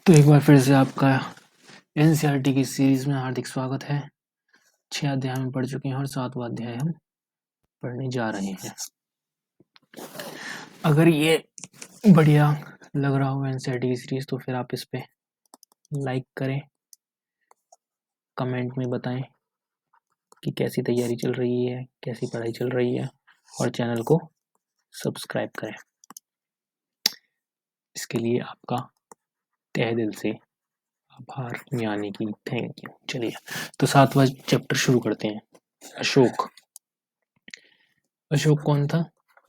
तो एक बार फिर से आपका एनसीईआरटी की सीरीज में हार्दिक स्वागत है। 6 अध्याय हम पढ़ चुके हैं और 7वां अध्याय हम पढ़ने जा रहे हैं। अगर ये बढ़िया लग रहा हो एनसीईआरटी की सीरीज तो फिर आप इस पे लाइक करें, कमेंट में बताएं कि कैसी तैयारी चल रही है, कैसी पढ़ाई चल रही है, और चैनल को सब्सक्राइब करें। इसके लिए आपका तहे दिल से आभार, यानी कि थैंक यू। चलिए तो 7वां चैप्टर शुरू करते हैं। अशोक। अशोक कौन था?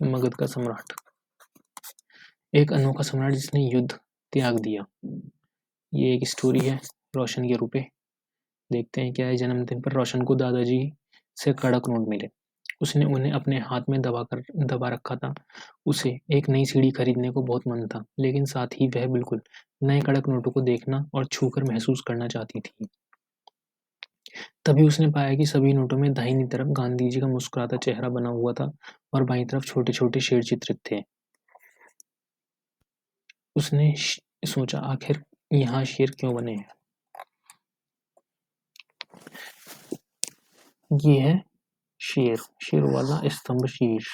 मगध का सम्राट, एक अनोखा सम्राट जिसने युद्ध त्याग दिया। ये एक स्टोरी है रोशन के रूपे। देखते हैं क्या है। जन्मदिन पर रोशन को दादाजी से कड़क नोट मिले। उसने उन्हें अपने हाथ में दबा रखा था। उसे एक नई सीढ़ी खरीदने को बहुत मन था, लेकिन साथ ही वह बिल्कुल नए कड़क नोटों को देखना और छूकर महसूस करना चाहती थी। तभी उसने पाया कि सभी नोटों में दाहिनी तरफ गांधी जी का मुस्कुराता चेहरा बना हुआ था और बाईं तरफ छोटे छोटे शेर चित्रित थे। उसने सोचा, आखिर यहाँ शेर क्यों बने हैं? ये है शेर वाला स्तंभ शीर्ष,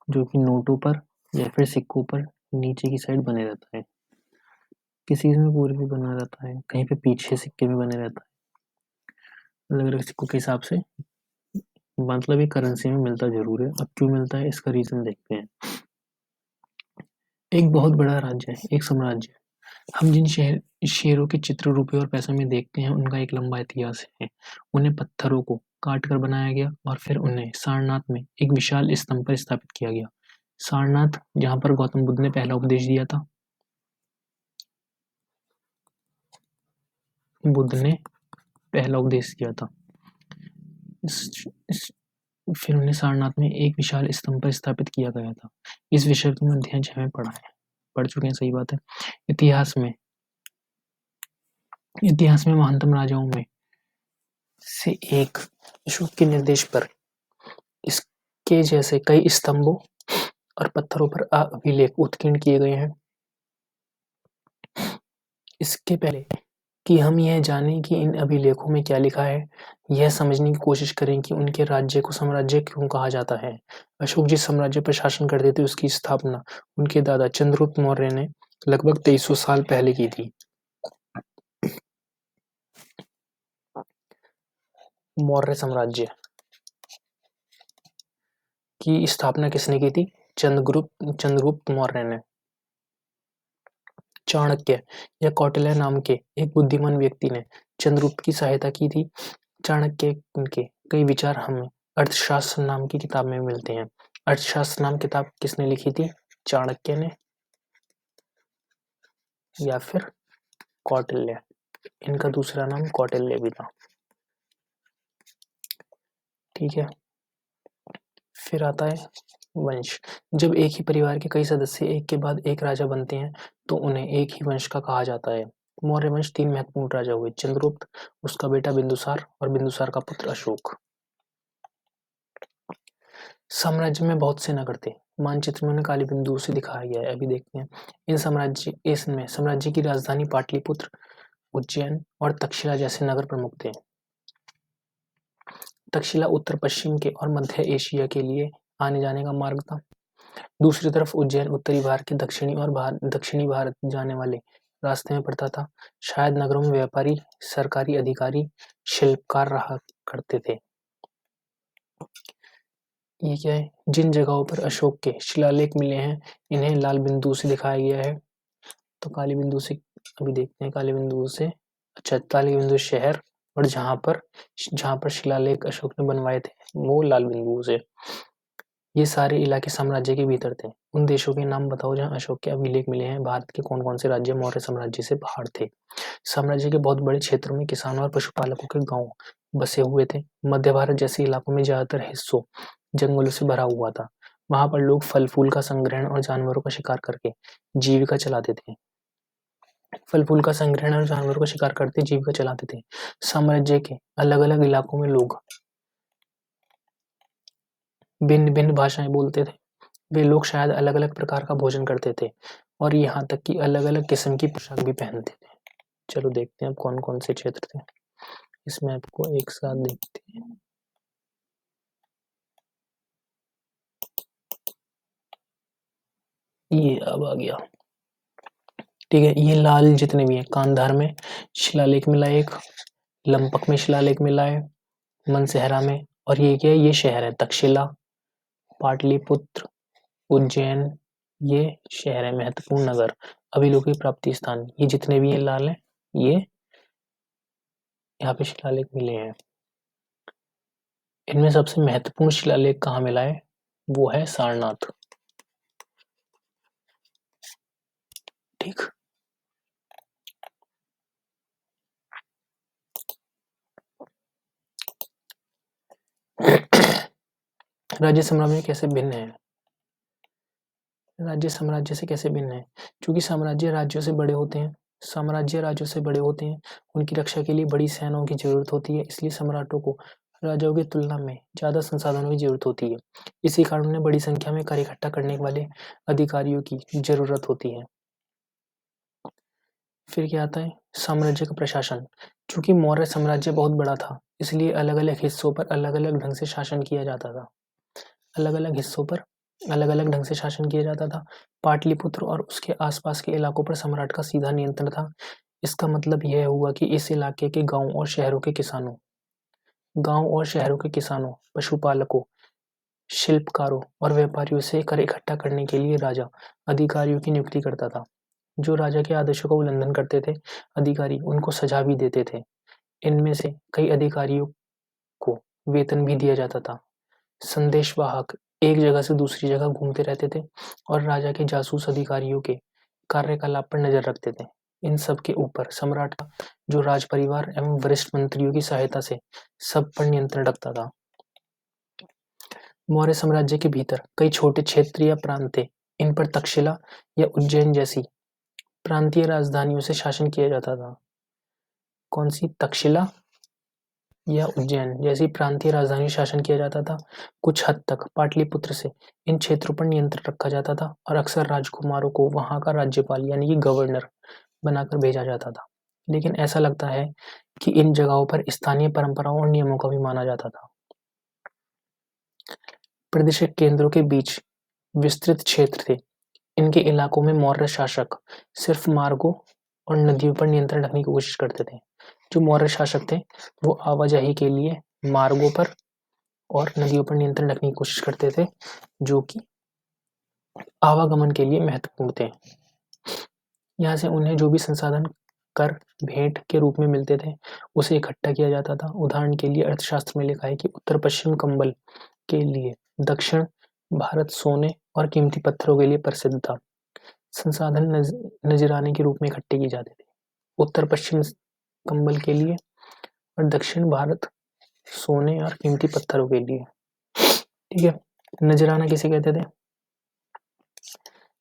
जो कि नोटों पर या फिर सिक्कों पर नीचे की साइड बने रहता है। किसी में पूरे भी बना रहता है, कहीं पे पीछे सिक्के में बने रहता है। अलग अलग सिक्कों के हिसाब से मतलब ये करेंसी में मिलता जरूर है। अब क्यों मिलता है, इसका रीजन देखते हैं। एक बहुत बड़ा राज्य है, एक साम्राज्य। हम जिन शेरों के चित्र रुपए और पैसों में देखते हैं, उनका एक लंबा इतिहास है। उन्हें पत्थरों को काट कर बनाया गया और फिर उन्हें सारनाथ में एक विशाल स्तंभ पर स्थापित किया गया। सारनाथ, जहाँ पर गौतम बुद्ध ने पहला उपदेश दिया था। बुद्ध ने पहला उपदेश दिया था। फिर उन्हें सारनाथ में एक विशाल स्तंभ पर स्थापित किया गया था। इस विषय को अध्याय 6 में पढ़ चुके हैं, सही बात है। इतिहास में महानतम राजाओं में से एक अशोक के निर्देश पर इसके जैसे कई स्तंभों और पत्थरों पर अभिलेख उत्कीर्ण किए गए हैं। इसके पहले कि हम यह जानें कि इन अभिलेखों में क्या लिखा है, यह समझने की कोशिश करें कि उनके राज्य को साम्राज्य क्यों कहा जाता है। अशोक जिस साम्राज्य पर शासन करते थे, उसकी स्थापना उनके दादा चंद्रगुप्त मौर्य ने लगभग 2300 साल पहले की थी। मौर्य साम्राज्य की स्थापना किसने की थी? चंद्रगुप्त मौर्य ने। चाणक्य या कौटिल्य नाम के एक बुद्धिमान व्यक्ति ने चंद्रगुप्त की सहायता की थी। चाणक्य के कई विचार हमें अर्थशास्त्र नाम की किताब में मिलते हैं। अर्थशास्त्र नाम किताब किसने लिखी थी? चाणक्य ने या फिर कौटिल्य। इनका दूसरा नाम कौटिल्य भी था। ठीक है। फिर आता है वंश। जब एक ही परिवार के कई सदस्य एक के बाद एक राजा बनते हैं, तो उन्हें एक ही वंश का कहा जाता है। मौर्य वंश 3 महत्वपूर्ण राजा हुए: चंद्रगुप्त, उसका बेटा बिंदुसार और बिंदुसार का पुत्र अशोक। साम्राज्य में बहुत से नगर थे। मानचित्र में उन्हें काली बिंदु से दिखाया गया है, अभी देखते हैं। इसमें साम्राज्य की राजधानी पाटलिपुत्र, उज्जैन और तक्षशिला जैसे नगर प्रमुख थे। तक्षशिला उत्तर पश्चिम के और मध्य एशिया के लिए आने जाने का मार्ग था। दूसरी तरफ उज्जैन उत्तरी भारत के दक्षिणी भारत जाने वाले रास्ते में पड़ता था। शायद नगरों में व्यापारी, सरकारी अधिकारी, शिल्पकार रहा करते थे। ये क्या है? जिन जगहों पर अशोक के शिलालेख मिले हैं, इन्हें लाल बिंदु से दिखाया गया है। तो काली बिंदु से अभी देखते हैं। काली बिंदु से काली बिंदु शहर, और जहां पर शिलालेख अशोक ने बनवाए थे, वो लाल बिंदु से। ये सारे इलाके साम्राज्य के भीतर थे। उन देशों के नाम बताओ जहां अशोक के अभिलेख मिले हैं। भारत के कौन कौन से राज्य मौर्य साम्राज्य से बाहर थे? साम्राज्य के बहुत बड़े क्षेत्रों में किसानों और पशुपालकों के गांव बसे हुए थे। मध्य भारत जैसे इलाकों में ज्यादातर हिस्सों जंगलों से भरा हुआ था। वहां पर लोग फल फूल का संग्रहण और जानवरों का शिकार करके जीविका चलाते थे। साम्राज्य के अलग अलग इलाकों में लोग भिन्न भिन्न भाषाएं बोलते थे। वे लोग शायद अलग अलग प्रकार का भोजन करते थे और यहाँ तक कि अलग अलग किस्म की पोशाक भी पहनते थे। चलो देखते हैं अब कौन कौन से क्षेत्र थे इस मैप को एक साथ देखते हैं। ये अब आ गया, ठीक है। ये लाल जितने भी हैं, कांधार में शिलालेख मिला एक, लंपक में शिलालेख मिला है, मनसेहरा में, और ये क्या है, ये शहर है तक्षशिला, पाटलिपुत्र, उज्जैन, ये शहर है महत्वपूर्ण नगर, अभिलेखों की प्राप्ति स्थान, ये जितने भी हैं लाल हैं, ये यहाँ पे शिलालेख मिले हैं। इनमें सबसे महत्वपूर्ण शिलालेख कहाँ मिला है, वो है सारनाथ, ठीक। राज्य साम्राज्य कैसे भिन्न है, राज्य साम्राज्य से कैसे भिन्न है, क्योंकि साम्राज्य राज्यों से बड़े होते हैं, साम्राज्य राज्यों से बड़े होते हैं, उनकी रक्षा के लिए बड़ी सेनाओं की जरूरत होती है, इसलिए सम्राटों को राजाओं की तुलना में ज्यादा संसाधनों की जरूरत होती है। इसी कारण उन्हें बड़ी संख्या में कार्य इकट्ठा करने वाले अधिकारियों की जरूरत होती है। फिर क्या आता है, साम्राज्य का प्रशासन, चूंकि मौर्य साम्राज्य बहुत बड़ा था, इसलिए अलग अलग हिस्सों पर अलग अलग ढंग से शासन किया जाता था, अलग अलग हिस्सों पर अलग अलग ढंग से शासन किया जाता था। पाटलिपुत्र और उसके आसपास के इलाकों पर सम्राट का सीधा नियंत्रण था। इसका मतलब यह हुआ कि इस इलाके के गांव और शहरों के किसानों, पशुपालकों, शिल्पकारों और व्यापारियों से कर इकट्ठा करने के लिए राजा अधिकारियों की नियुक्ति करता था। जो राजा के आदेशों का उल्लंघन करते थे, अधिकारी उनको सजा भी देते थे। इनमें से कई अधिकारियों को वेतन भी दिया जाता था। संदेशवाहक एक जगह से दूसरी जगह घूमते रहते थे और राजा के जासूस अधिकारियों के कार्यकलाप पर नजर रखते थे। इन सब के ऊपर सम्राट का जो राज परिवार एवं वरिष्ठ मंत्रियों की सहायता से सब पर नियंत्रण रखता था। मौर्य साम्राज्य के भीतर कई छोटे क्षेत्र या प्रांत थे। इन पर तक्षशिला या उज्जैन जैसी प्रांतीय राजधानियों से शासन किया जाता था। कौन सी, तक्षशिला या उज्जैन जैसी प्रांतीय राजधानी शासन किया जाता था। कुछ हद तक पाटलिपुत्र से इन क्षेत्रों पर नियंत्रण रखा जाता था और अक्सर राजकुमारों को वहां का राज्यपाल यानी कि गवर्नर बनाकर भेजा जाता था। लेकिन ऐसा लगता है कि इन जगहों पर स्थानीय परंपराओं और नियमों का भी माना जाता था। प्रादेशिक केंद्रों के बीच विस्तृत क्षेत्र थे। इनके इलाकों में मौर्य शासक सिर्फ मार्गों और नदियों पर नियंत्रण रखने की कोशिश करते थे। जो मौर्य शासक थे वो आवाजाही के लिए मार्गों पर और नदियों पर नियंत्रण रखने की कोशिश करते थे, जो कि आवागमन के लिए महत्वपूर्ण थे। यहाँ से उन्हें जो भी संसाधन कर भेंट के रूप में मिलते थे उसे इकट्ठा किया जाता था। उदाहरण के लिए अर्थशास्त्र में लिखा है कि उत्तर पश्चिम कंबल के लिए दक्षिण भारत सोने और कीमती पत्थरों के लिए प्रसिद्ध था। संसाधन नजराने के रूप में इकट्ठे किए जाते थे, उत्तर पश्चिम कंबल के लिए और दक्षिण भारत सोने और कीमती पत्थरों के लिए, ठीक है। नजराना किसे कहते थे,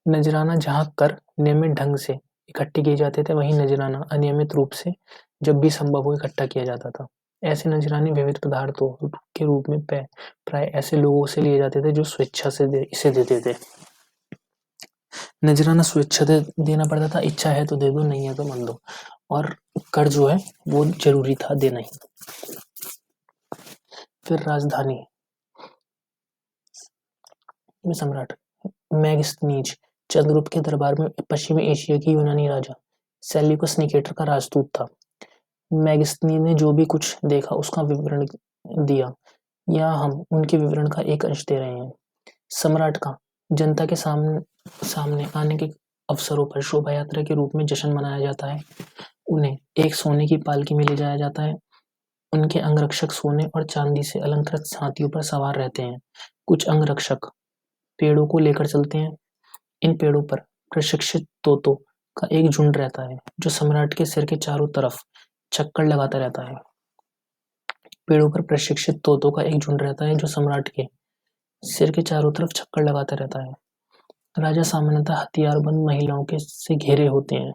नजराना जहाँ कर नियमित ढंग से इकट्ठे किए जाते थे, वहीं नजराना अनियमित रूप से जब भी संभव हो इकट्ठा किया जाता था। ऐसे नजराने विविध पदार्थों के रूप में प्राय ऐसे लोगों से लिए जाते थे जो स्वेच्छा से इसे देते थे। नजराना स्वेच्छा से देना पड़ता था, इच्छा है तो दे दो, नहीं है तो मत दो, और कर जो है वो जरूरी था देना ही। फिर राजधानी में सम्राट मेगास्थनीज चंद्रगुप्त के दरबार में पश्चिमी एशिया की यूनानी राजा सेल्यूकस निकेटर का राजदूत था। मेगास्थनीज ने जो भी कुछ देखा उसका विवरण दिया। यहाँ हम उनके विवरण का एक अंश दे रहे हैं। सम्राट का जनता के सामने आने के अवसरों पर शोभा यात्रा के रूप में जश्न मनाया जाता है। उन्हें एक सोने की पालकी में ले जाया जाता है। उनके अंगरक्षक सोने और चांदी से अलंकृत हाथियों पर सवार रहते हैं। कुछ अंगरक्षक पेड़ों को लेकर चलते हैं। इन पेड़ों पर प्रशिक्षित तोतों का एक झुंड रहता है जो सम्राट के सिर के चारों तरफ चक्कर लगाता रहता है। पेड़ों पर प्रशिक्षित तोतों का एक झुंड रहता है जो सम्राट के सिर के चारों तरफ चक्कर लगाता रहता है। राजा सामान्यतः हथियारबंद महिलाओं के से घिरे होते हैं।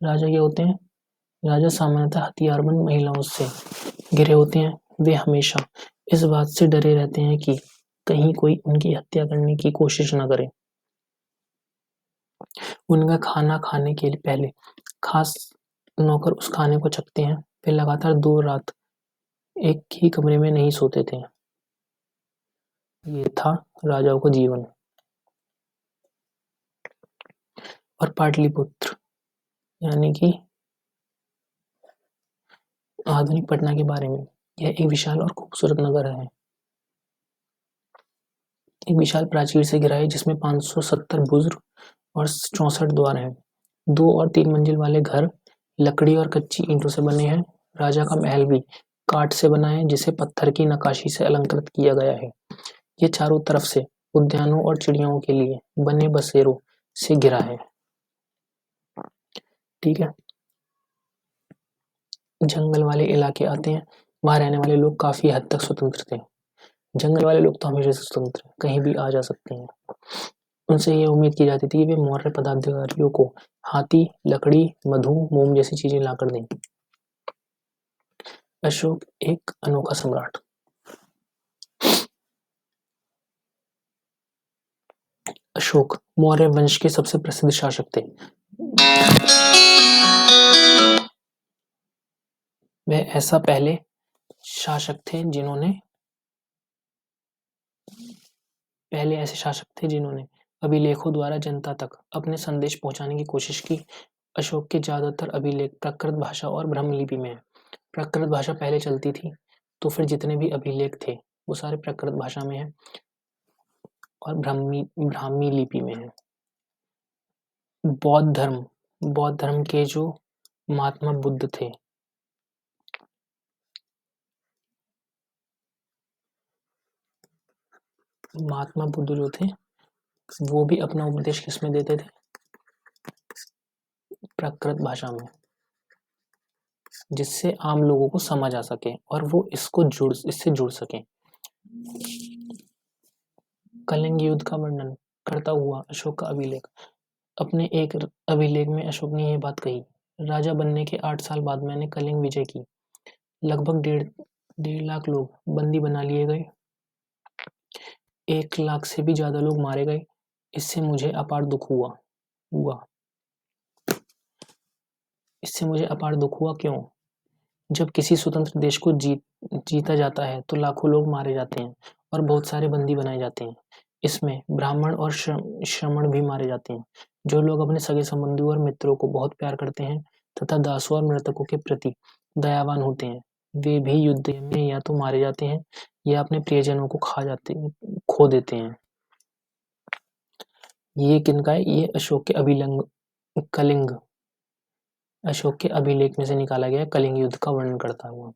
राजा क्या होते हैं, राजा सामान्यतः हथियारबंद महिलाओं से घिरे होते हैं। वे हमेशा इस बात से डरे रहते हैं कि कहीं कोई उनकी हत्या करने की कोशिश न करे। उनका खाना खाने के पहले खास नौकर उस खाने को चखते हैं। वे लगातार 2 रात एक ही कमरे में नहीं सोते थे। ये था राजाओं का जीवन। और पाटलिपुत्र यानी कि आधुनिक पटना के बारे में। यह एक विशाल और खूबसूरत नगर है। एक विशाल प्राचीर से घिरा है जिसमें 570 बुर्ज और 64 द्वार हैं। 2 और 3 मंजिल वाले घर लकड़ी और कच्ची ईंटों से बने हैं। राजा का महल भी काठ से बना है जिसे पत्थर की नक्काशी से अलंकृत किया गया है। ये चारों तरफ से उद्यानों और चिड़ियाओं के लिए बने बसेरों से घिरा है। ठीक है। जंगल वाले इलाके आते हैं। वहां रहने वाले लोग काफी हद तक स्वतंत्र थे। जंगल वाले लोग तो हमेशा से स्वतंत्र हैं, कहीं भी आ जा सकते हैं। उनसे ये उम्मीद की जाती थी कि वे मौर्य पदाधिकारियों को हाथी, लकड़ी, मधु, मोम जैसी चीजें लाकर दें। अशोक एक अनोखा सम्राट। अशोक मौर्य वंश के सबसे प्रसिद्ध शासक थे। वे ऐसा पहले शासक थे जिन्होंने ऐसे शासक थे जिन्होंने अभिलेखों द्वारा जनता तक अपने संदेश पहुंचाने की कोशिश की। अशोक के ज्यादातर अभिलेख प्राकृत भाषा और ब्रह्म लिपि में है। प्राकृत भाषा पहले चलती थी, तो फिर जितने भी अभिलेख थे वो सारे प्राकृत भाषा में है और ब्राह्मी लिपि में है। बौद्ध धर्म के जो महात्मा बुद्ध थे, महात्मा बुद्ध जो थे वो भी अपना उपदेश किसमें देते थे? प्राकृत भाषा में, जिससे आम लोगों को समझ आ सके और वो इससे जुड़ सके। कलिंग युद्ध का वर्णन करता हुआ अशोक का अभिलेख। अपने एक अभिलेख में अशोक ने यह बात कही, राजा बनने के 8 साल बाद मैंने कलिंग विजय की। लगभग डेढ़ लाख लोग बंदी बना लिए गए। 1 लाख से भी ज्यादा लोग मारे गए। इससे मुझे अपार दुख हुआ। क्यों? जब किसी स्वतंत्र देश को जीता जाता है तो लाखों लोग मारे जाते हैं और बहुत सारे बंदी बनाए जाते हैं। इसमें ब्राह्मण और श्रमण भी मारे जाते हैं। जो लोग अपने सगे संबंधियों और मित्रों को बहुत प्यार करते हैं तथा दासों और मृतकों के प्रति दयावान होते हैं, वे भी युद्ध में या तो मारे जाते हैं या अपने प्रियजनों को खो देते हैं। ये किनका है? ये अशोक के अभिलेख में से निकाला गया कलिंग युद्ध का वर्णन करता हुआ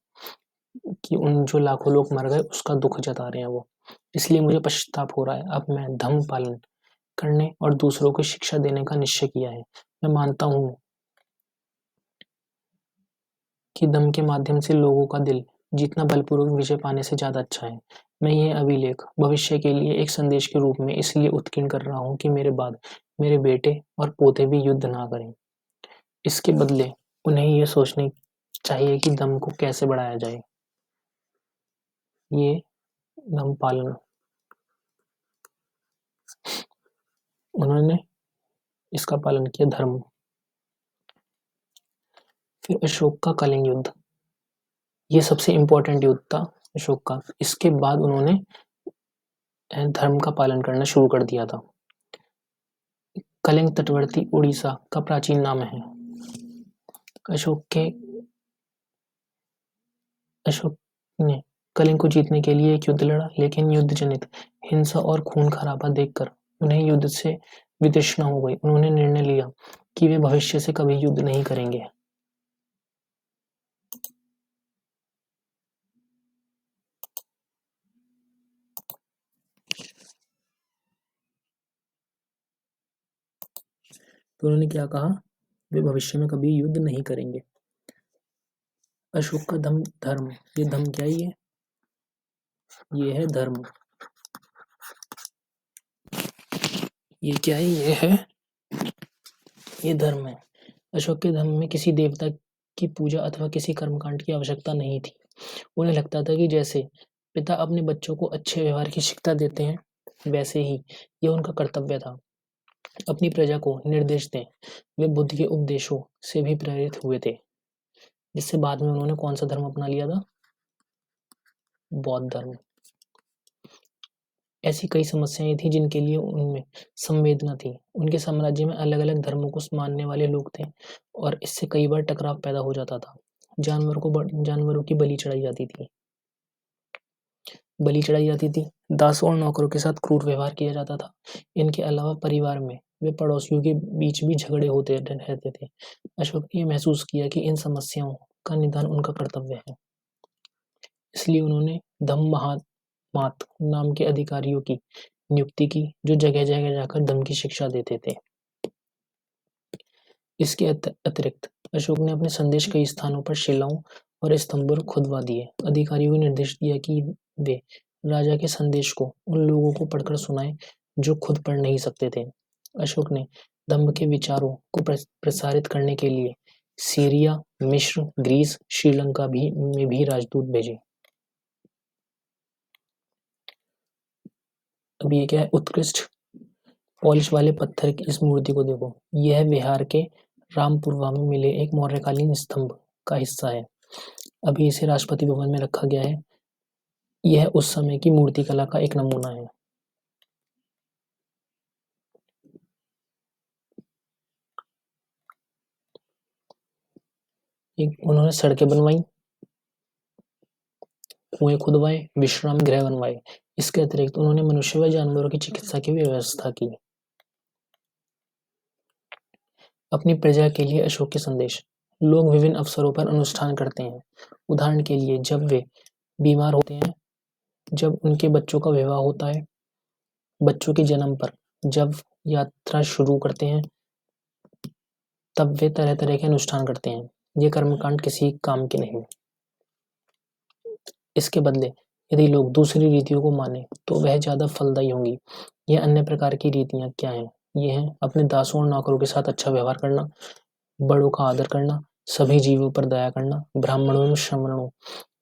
कि उन जो लाखों लोग मर गए उसका दुख जता रहे हैं वो। इसलिए मुझे पश्चाताप हो रहा है। अब मैं धम्म पालन करने और दूसरों को शिक्षा देने का निश्चय किया है। मैं मानता हूँ कि दम के माध्यम से लोगों का दिल जीतना बलपूर्वक विजय पाने से ज्यादा अच्छा है। मैं यह अभिलेख भविष्य के लिए एक संदेश के रूप में इसलिए उत्कीर्ण कर रहा हूँ कि मेरे बाद मेरे बेटे और पोते भी युद्ध ना करें। इसके बदले उन्हें यह सोचने चाहिए कि दम को कैसे बढ़ाया जाए। ये धम्म पालन उन्होंने इसका पालन किया, धर्म। फिर अशोक का कलिंग युद्ध, ये सबसे इंपॉर्टेंट युद्ध था अशोक का। इसके बाद उन्होंने धर्म का पालन करना शुरू कर दिया था। कलिंग तटवर्ती उड़ीसा का प्राचीन नाम है। अशोक ने कलिंग को जीतने के लिए एक युद्ध लड़ा, लेकिन युद्ध जनित हिंसा और खून खराबा देखकर उन्हें युद्ध से वितृष्णा हो गई। उन्होंने निर्णय लिया कि वे भविष्य से कभी युद्ध नहीं करेंगे। तो उन्होंने क्या कहा? वे भविष्य में कभी युद्ध नहीं करेंगे। अशोक का धर्म, ये धर्म क्या ही है? ये है धर्म। ये क्या है? ये है, ये धर्म है। अशोक के धर्म में किसी देवता की पूजा अथवा किसी कर्मकांड की आवश्यकता नहीं थी। उन्हें लगता था कि जैसे पिता अपने बच्चों को अच्छे व्यवहार की शिक्षा देते हैं, वैसे ही ये उनका कर्तव्य था। अपनी प्रजा को निर्देश दें। वे बुद्ध के उपदेशों से भी प्रेरित हुए थे, जिससे बाद में उन्होंने कौन सा धर्म अपना लिया था? बौद्ध धर्म। ऐसी कई समस्याएं थी जिनके लिए उनमें संवेदना थी। उनके साम्राज्य में अलग-अलग धर्मों को मानने वाले लोग थे और इससे कई बार टकराव पैदा हो जाता था। जानवरों की बलि चढ़ाई जाती थी। दासों और नौकरों के साथ क्रूर व्यवहार किया जाता था। इनके अलावा परिवार में वे पड़ोसियों के बीच भी झगड़े होते रहते थे। अशोक ने महसूस किया कि इन समस्याओं का निदान उनका कर्तव्य है। इसलिए उन्होंने धम्ममात नाम के अधिकारियों की नियुक्ति की, जो जगह-जगह जाकर धम्म की शिक्षा देते थे। इसके अतिरिक्त अशोक ने अपने संदेश कई स्थानों पर शिलाओं और स्तंभों पर खुदवा दिए। अधिकारियों को निर्देश दिया कि वे राजा के संदेश को उन लोगों को पढ़कर सुनाएं जो खुद पढ़ नहीं सकते थे। अशोक ने धम्म के विचारों को प्रसारित करने के लिए सीरिया, मिस्र, ग्रीस, श्रीलंका में भी राजदूत भेजे। अब ये क्या है? उत्कृष्ट पॉलिश वाले पत्थर की इस मूर्ति को देखो। यह बिहार के रामपुरवा में मिले एक मौर्यकालीन स्तंभ का हिस्सा है। अभी इसे राष्ट्रपति भवन में रखा गया है। यह उस समय की मूर्तिकला का एक नमूना है। उन्होंने सड़कें बनवाई, कुएं खुदवाए, विश्राम गृह बनवाए। इसके अतिरिक्त उन्होंने मनुष्य व जानवरों की चिकित्सा की व्यवस्था की। अपनी प्रजा के लिए अशोक के संदेश। लोग विभिन्न अवसरों पर अनुष्ठान करते हैं। उदाहरण के लिए जब वे बीमार होते हैं, जब उनके बच्चों का विवाह होता है, बच्चों के जन्म पर, जब यात्रा शुरू करते हैं, तब वे तरह तरह के अनुष्ठान करते हैं। ये कर्मकांड किसी काम के नहीं। इसके बदले यदि लोग दूसरी रीतियों को माने तो वह ज्यादा फलदायी होंगी। ये अन्य प्रकार की रीतियां क्या हैं? ये हैं अपने दासों और नौकरों के साथ अच्छा व्यवहार करना, बड़ों का आदर करना, सभी जीवों पर दया करना, ब्राह्मणों और श्रमणों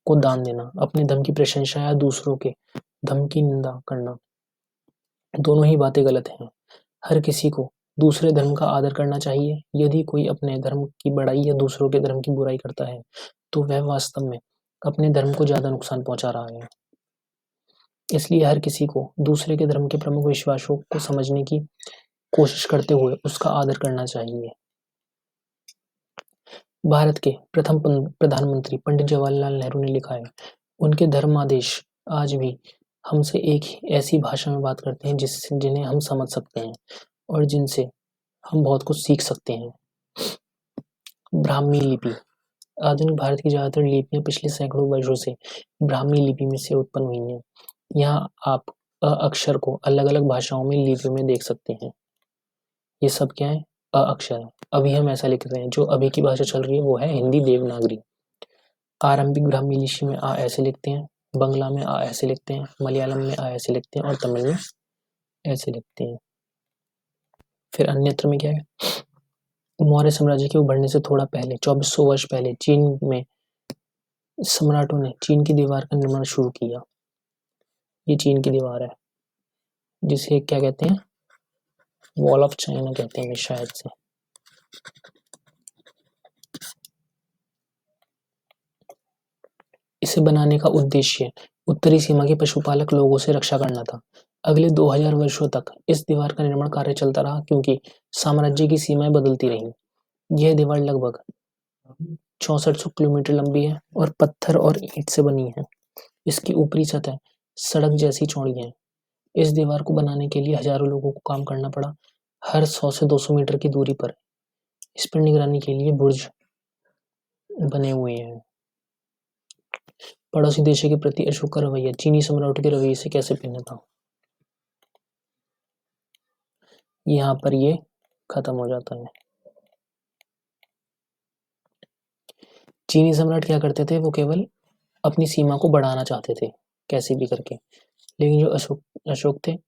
को दान देना, अपने धर्म की प्रशंसा या दूसरों के धर्म की निंदा करना। दोनों ही बातें गलत हैं। हर किसी को दूसरे धर्म का आदर करना चाहिए। यदि कोई अपने धर्म की बड़ाई या दूसरों के धर्म की बुराई करता है तो वह वास्तव में अपने धर्म को ज्यादा नुकसान पहुंचा रहा है। इसलिए हर किसी को दूसरे के धर्म के प्रमुख विश्वासों को समझने की कोशिश करते हुए उसका आदर करना चाहिए। भारत के प्रथम प्रधानमंत्री पंडित जवाहरलाल नेहरू ने लिखा है, उनके धर्मादेश आज भी हमसे एक ऐसी भाषा में बात करते हैं जिन्हें हम समझ सकते हैं और जिनसे हम बहुत कुछ सीख सकते हैं। ब्राह्मी लिपि। आधुनिक भारत की ज्यादातर लिपियां पिछले सैकड़ों वर्षों से ब्राह्मी लिपि में से उत्पन्न हुई हैं। यहाँ आप अक्षर को अलग-अलग भाषाओं में लिपियों में देख सकते हैं। ये सब क्या है? अक्षर है। अभी हम ऐसा लिख रहे हैं। जो अभी की भाषा चल रही है वो है हिंदी देवनागरी। आरंभिक ब्राह्मी लिपि में आ ऐसे लिखते हैं, बंगला में आ ऐसे लिखते हैं, मलयालम में आ ऐसे लिखते हैं और तमिल में ऐसे लिखते हैं। फिर अन्यत्र में क्या है? मौर्य साम्राज्य के उभरने से थोड़ा पहले 2400 वर्ष पहले चीन में सम्राटों ने चीन की दीवार का निर्माण शुरू किया। ये चीन की दीवार है जिसे क्या कहते हैं? वॉल ऑफ चाइना कहते हैं शायद से। इसे बनाने का उद्देश्य उत्तरी सीमा के पशुपालक लोगों से रक्षा करना था। अगले 2000 वर्षों तक इस दीवार का निर्माण कार्य चलता रहा क्योंकि साम्राज्य की सीमाएं बदलती रहीं। यह दीवार लगभग 6400 किलोमीटर लंबी है और पत्थर और ईंट से बनी है। इसकी ऊपरी सतह सड़क जैसी चौड़ी है। इस दीवार को बनाने के लिए हजारों लोगों को काम करना पड़ा। हर 100 से 200 मीटर की दूरी पर इस पर निगरानी के लिए बुर्ज बने हुए हैं। पड़ोसी देशों के प्रति अशोक का रवैया चीनी सम्राटों के रवैये से कैसे भिन्न था? यहाँ पर ये खत्म हो जाता है। चीनी सम्राट क्या करते थे? वो केवल अपनी सीमा को बढ़ाना चाहते थे कैसे भी करके। लेकिन जो अशोक थे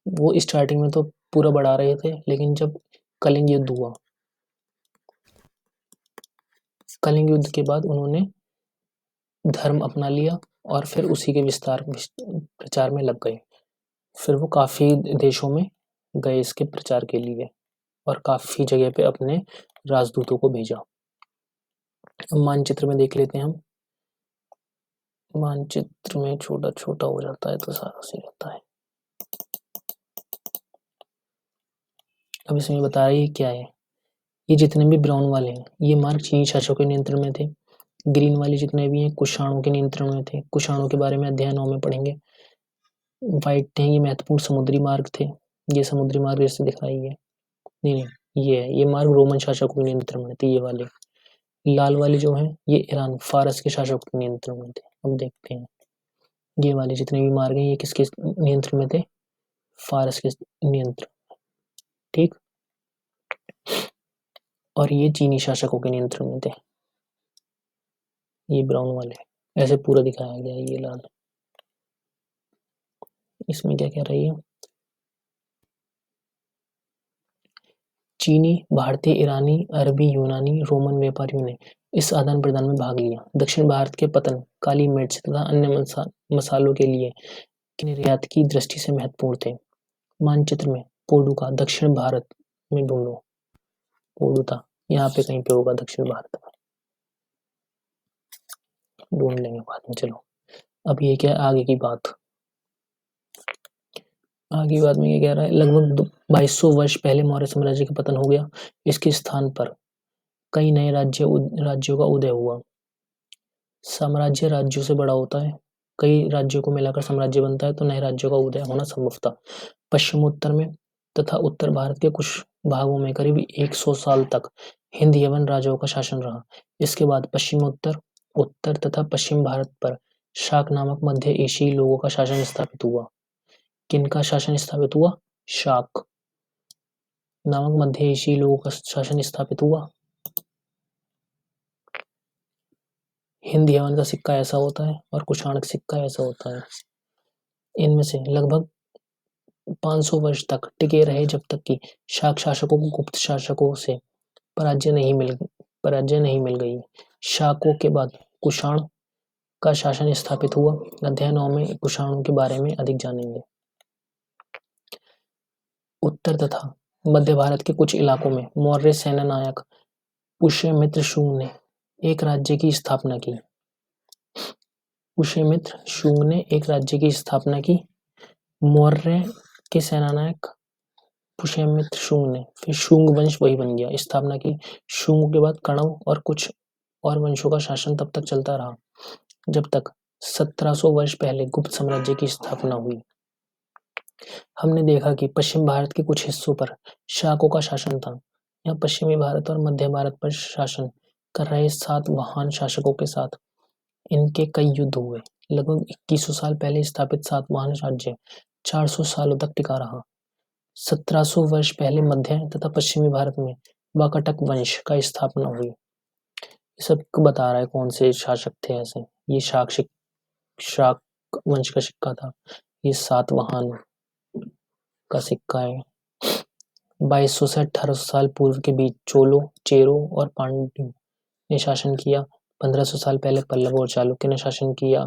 वो स्टार्टिंग में तो पूरा बढ़ा रहे थे, लेकिन जब कलिंग युद्ध हुआ, कलिंग युद्ध के बाद उन्होंने धर्म अपना लिया और फिर उसी के प्रचार में लग गए। फिर वो काफी देशों में गए इसके प्रचार के लिए और काफी जगह पे अपने राजदूतों को भेजा। मानचित्र में देख लेते हैं हम। मानचित्र में छोटा छोटा हो जाता है तो सारा सही रहता है। अब इसमें बता रही है क्या है, ये जितने भी ब्राउन वाले हैं ये मार्ग चीनी शासकों के नियंत्रण में थे। ग्रीन वाले जितने भी हैं कुषाणों के नियंत्रण में थे। कुषाणों के बारे में अध्याय 9 में पढ़ेंगे। व्हाइट थे, ये महत्वपूर्ण समुद्री मार्ग थे। ये समुद्री मार्ग जैसे दिखाई है, नहीं ये है, ये मार्ग रोमन शासकों के नियंत्रण में थे। ये वाले लाल वाले जो हैं ये ईरान फारस के शासकों के नियंत्रण में थे। अब देखते हैं ये वाले जितने भी मार्ग हैं ये किसके नियंत्रण में थे, फारस के नियंत्रण, ठीक। और ये चीनी शासकों के नियंत्रण में थे, ये ब्राउन वाले ऐसे पूरा दिखाया गया है। ये लाल, इसमें क्या कह रही है, चीनी, भारतीय, ईरानी, अरबी, यूनानी, रोमन व्यापारियों ने इस आदान प्रदान में भाग लिया। दक्षिण भारत के पतन काली मिर्च तथा अन्य मसालों के लिए निर्यात की दृष्टि से महत्वपूर्ण थे। मानचित्र में पोडू का दक्षिण भारत में ढूंढो। पोडू था यहाँ पे कहीं पे होगा दक्षिण भारत में, ढूंढ लेंगे बाद में। चलो अब ये क्या है, आगे की बात में ये कह रहा है लगभग 2200 वर्ष पहले मौर्य साम्राज्य का पतन हो गया। इसके स्थान पर कई नए राज्यों का उदय हुआ। साम्राज्य राज्यों से बड़ा होता है, कई राज्यों को मिलाकर साम्राज्य बनता है, तो नए राज्यों का उदय होना संभव था। पश्चिमोत्तर में तथा उत्तर भारत के कुछ भागों में करीब 100 साल तक हिंद यवन राजाओं का शासन रहा। इसके बाद पश्चिमोत्तर, उत्तर तथा पश्चिम भारत पर शाक नामक मध्य एशियाई लोगों का शासन स्थापित हुआ। किनका शासन स्थापित हुआ, शाक नामक मध्य एशियाई लोगों का शासन स्थापित हुआ। हिंद यवन का सिक्का ऐसा होता है और कुषाण का सिक्का ऐसा होता है। इनमें से लगभग 500 वर्ष तक टिके रहे जब तक कि शाक शासकों को गुप्त शासकों से पराजय नहीं मिल गई। शाकों के बाद कुषाण का शासन स्थापित हुआ। अध्याय 9 में कुषाणों के बारे में अधिक जानेंगे। उत्तर तथा मध्य भारत के कुछ इलाकों में मौर्य सेनानायक पुष्यमित्र शुंग ने एक राज्य की स्थापना की। पुष्यमित्र शुंग ने एक राज्य की स्थापना की। मौर्य के सेनानायक पुष्यमित्र शुंग ने, फिर शुंग वंश वही बन गया, स्थापना की। शुंग के बाद कणव और कुछ और वंशों का शासन तब तक चलता रहा जब तक 1700 वर्ष पहले गुप्त साम्राज्य की स्थापना हुई। हमने देखा कि पश्चिम भारत के कुछ हिस्सों पर शाकों का शासन था। यहाँ पश्चिमी भारत और मध्य भारत पर शासन कर रहे सातवाहन शासकों के साथ इनके कई युद्ध हुए। लगभग 2100 साल पहले स्थापित सातवाहन राज्य 400 सालों तक टिका रहा। 1700 वर्ष पहले मध्य तथा पश्चिमी भारत में वाकाटक वंश का स्थापना हुई। सब बता रहा है कौन से शासक थे ऐसे। ये शाक वंश का सिक्का था, ये सातवाहन का सिक्का है। 2200 से 1800 साल पूर्व के बीच चोलों, चेरों और पांड्यों ने शासन किया। 1500 साल पहले पल्लव और चालुक्य ने शासन किया।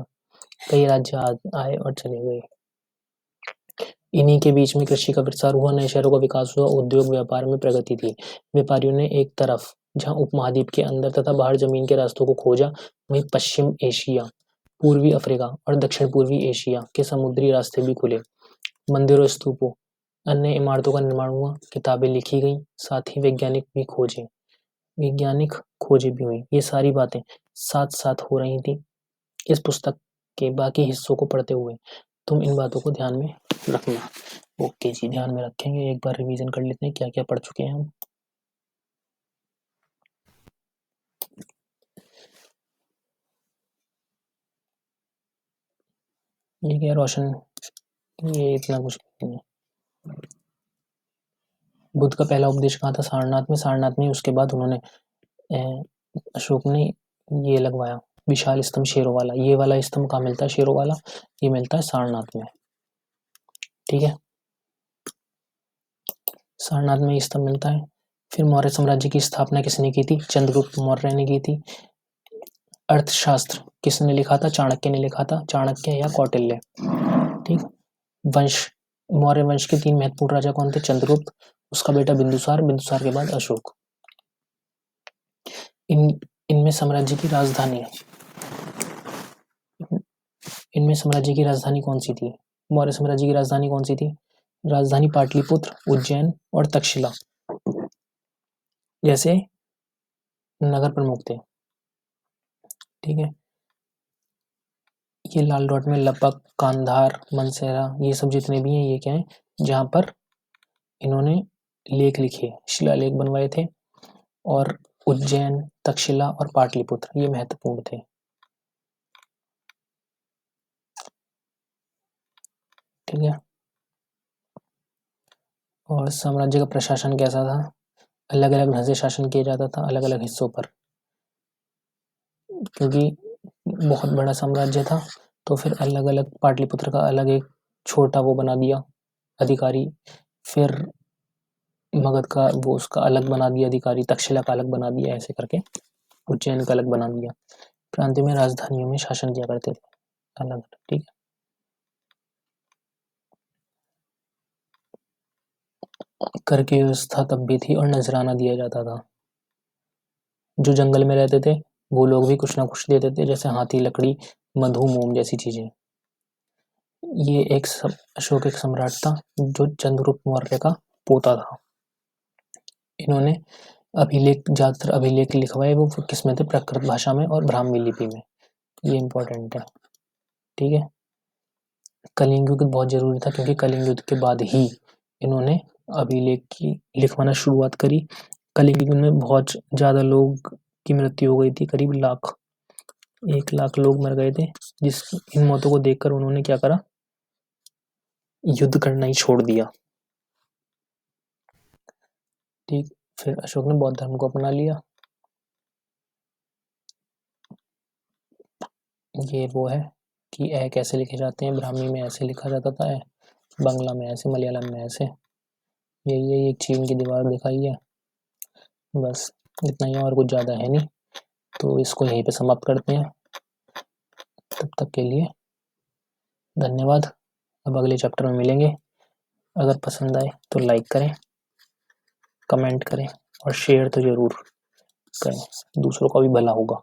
कई राज्य आए और चले गए। इन्हीं के बीच में कृषि का विस्तार हुआ, नए शहरों का विकास हुआ, उद्योग व्यापार में प्रगति थी। व्यापारियों ने एक तरफ जहां उपमहाद्वीप के अंदर तथा बाहर जमीन के रास्तों को खोजा, वहीं पश्चिम एशिया, पूर्वी अफ्रीका और दक्षिण पूर्वी एशिया के समुद्री रास्ते भी खुले। मंदिरों, स्तूपों, अन्य इमारतों का निर्माण हुआ, किताबें लिखी गई, साथ ही वैज्ञानिक खोजें भी हुई। ये सारी बातें साथ साथ हो रही थी। इस पुस्तक के बाकी हिस्सों को पढ़ते हुए तुम इन बातों को ध्यान में रखना। ओके जी, ध्यान में रखेंगे। एक बार रिवीजन कर लेते हैं क्या क्या पढ़ चुके हैं हम। ये क्या रोशन, ये इतना कुछ नहीं है। बुद्ध का पहला उपदेश कहाँ था, सारनाथ में। उसके बाद उन्होंने अशोक ने ये लगवाया विशाल स्तंभ शेरों वाला। ये वाला स्तंभ कहाँ मिलता है, शेरों वाला, ये मिलता है सारनाथ में, ठीक है। सारनाथ में स्तंभ मिलता है। फिर मौर्य साम्राज्य की स्थापना किसने की थी, चंद्रगुप्त मौर्य ने की थी। अर्थशास्त्र किसने लिखा था, चाणक्य ने लिखा था, चाणक्य या कौटिल्य, ठीक। वंश मौर्य वंश के 3 महत्वपूर्ण राजा कौन थे? चंद्रगुप्त, उसका बेटा बिंदुसार, बिंदुसार के बाद अशोक। इनमें साम्राज्य की राजधानी कौन सी थी? मौर्य साम्राज्य की राजधानी कौन सी थी? राजधानी पाटलिपुत्र, उज्जैन और तक्षशिला जैसे नगर प्रमुख थे। ठीक है, ये लाल डॉट में लपक, कांधार, मनसेरा, ये सब जितने भी हैं ये क्या है? जहां पर इन्होंने लेख लिखे, शिलालेख बनवाए थे। और उज्जैन, तक्षशिला और पाटलिपुत्र ये महत्वपूर्ण थे। ठीक है, और साम्राज्य का प्रशासन कैसा था? अलग अलग ढंग से शासन किया जाता था, अलग अलग हिस्सों पर, क्योंकि बहुत बड़ा साम्राज्य था तो फिर अलग अलग, पाटलिपुत्र का अलग एक छोटा वो बना दिया अधिकारी, फिर मगध का वो उसका अलग बना दिया अधिकारी, तक्षशिला का अलग बना दिया, ऐसे करके उज्जैन का अलग बना दिया। प्रांत में राजधानियों में शासन किया करते थे अलग अलग। ठीक है, कर की व्यवस्था तब भी थी और नजराना दिया जाता था। जो जंगल में रहते थे वो लोग भी कुछ ना कुछ देते थे, जैसे हाथी, लकड़ी, मधु, मोम जैसी चीजें। ये अशोक एक सम्राट था जो चंद्रगुप्त मौर्य का पोता था। इन्होंने ज्यादातर अभिलेख लिखवाए वो किस में थे? प्राकृत भाषा में और ब्राह्मी लिपि में। ये इंपॉर्टेंट है। ठीक है, कलिंग युग बहुत जरूरी था क्योंकि कलिंग युद्ध के बाद ही इन्होंने अभिलेख की लिखवाना शुरुआत करी। कलिंग युग में बहुत ज्यादा लोग की मृत्यु हो गई थी, करीब 1 लाख लोग मर गए थे। इन मौतों को देखकर उन्होंने क्या करा? युद्ध करना ही छोड़ दिया। ठीक, फिर अशोक ने बौद्ध धर्म को अपना लिया। ये वो है कि ए कैसे लिखे जाते हैं, ब्राह्मी में ऐसे लिखा जाता था, बांग्ला में ऐसे, मलयालम में ऐसे। यही एक चीन की दीवार दिखाई है, बस इतना ही, और कुछ ज़्यादा है नहीं। तो इसको यहीं पे समाप्त करते हैं। तब तक के लिए धन्यवाद। अब अगले चैप्टर में मिलेंगे। अगर पसंद आए तो लाइक करें, कमेंट करें और शेयर तो ज़रूर करें, दूसरों का भी भला होगा।